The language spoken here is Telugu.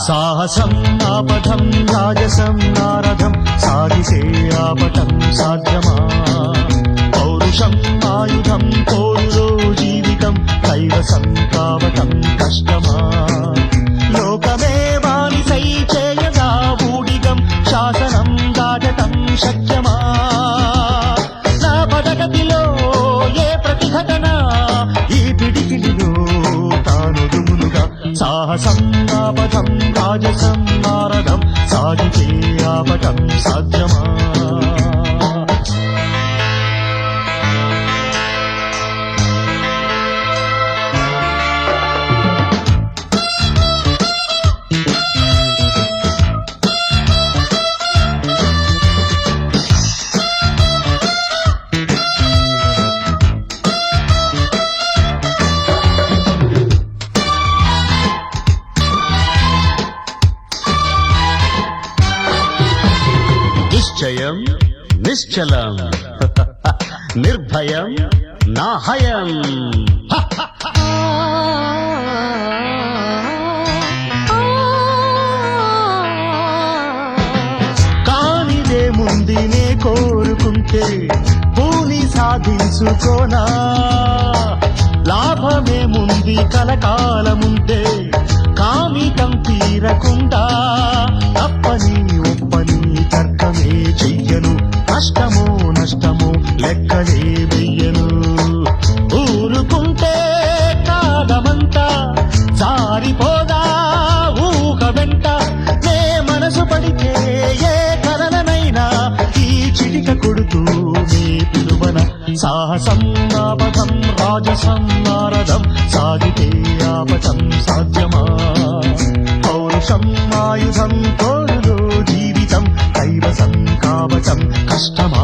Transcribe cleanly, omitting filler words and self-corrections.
సాహసం ఆపథం రాజసం నారథం సాగిసే ఆపటం సాధ్యమా పౌరుషం ఆయుధం కోరులో జీవితం కైవసం కావటం కష్టమా లోకమే బానిసై చేయగా ఊడిగం శాసనం దాటటం శక్యమా నా పదగతిలో ఏ ప్రతిఘటన ఈ పిడికిలిలో తాను దుములుగా సాహసం ఆపథం రాజసం నారథం సాగితే ఆపటం సాధ్యమా నిశ్చయం నిశ్చలం నిర్భయం నాహయం కానిదే ముందినే కోరుకుంటే పూని సాధించుకోనా లాభమే ముంది కలకాలముందే కామితం తీరకుండా తప్పని ఒప్పని తర్కమే చెయ్యను కష్టమో నష్టమో లెక్కలే వెయ్యను ఊరుకుంటే కాదమంతా జారిపోదా ఊహ వెంట నే మనసు పడితే ఏ కలనైనా ఈ చిటిక కొడుతూ నే పిలువన సాహసం ఆపథం రాజసం నారథం సాగితే ఆపటం సాధ్యమా పౌరుషం ఆయుధం తోడులో జీవితం కైవసం కావటం కష్టమా